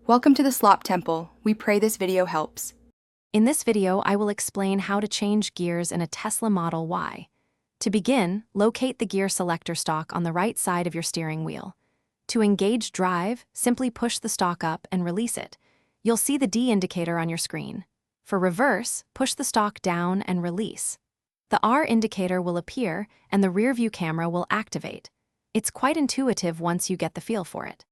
Welcome to the Slop Temple. We pray this video helps. In this video, I will explain how to change gears in a Tesla Model Y. To begin, locate the gear selector stalk on the right side of your steering wheel. To engage drive, simply push the stalk up and release it. You'll see the D indicator on your screen. For reverse, push the stalk down and release. The R indicator will appear and the rear view camera will activate. It's quite intuitive once you get the feel for it.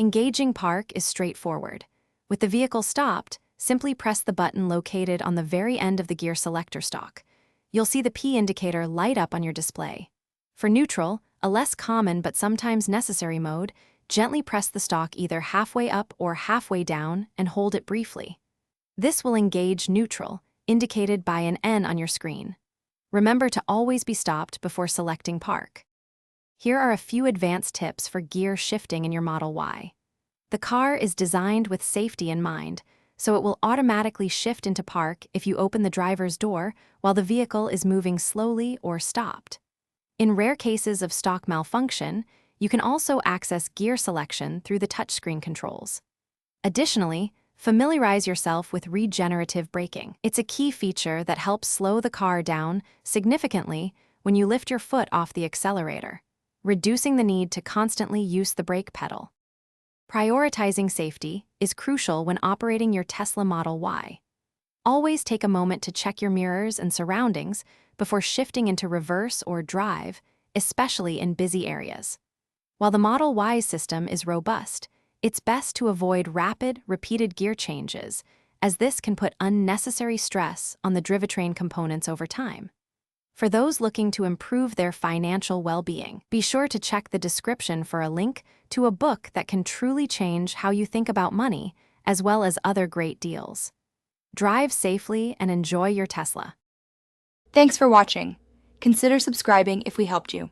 Engaging park is straightforward. With the vehicle stopped, simply press the button located on the very end of the gear selector stalk. You'll see the P indicator light up on your display. For neutral, a less common but sometimes necessary mode, gently press the stalk either halfway up or halfway down and hold it briefly. This will engage neutral, indicated by an N on your screen. Remember to always be stopped before selecting park. Here are a few advanced tips for gear shifting in your Model Y. The car is designed with safety in mind, so it will automatically shift into park if you open the driver's door while the vehicle is moving slowly or stopped. In rare cases of stock malfunction, you can also access gear selection through the touchscreen controls. Additionally, familiarize yourself with regenerative braking. It's a key feature that helps slow the car down significantly when you lift your foot off the accelerator, reducing the need to constantly use the brake pedal. Prioritizing safety is crucial when operating your Tesla Model Y. Always take a moment to check your mirrors and surroundings before shifting into reverse or drive, especially in busy areas. While the Model Y system is robust, it's best to avoid rapid, repeated gear changes, as this can put unnecessary stress on the drivetrain components over time. For those looking to improve their financial well-being, be sure to check the description for a link to a book that can truly change how you think about money, as well as other great deals. Drive safely and enjoy your Tesla. Thanks for watching. Consider subscribing if we helped you.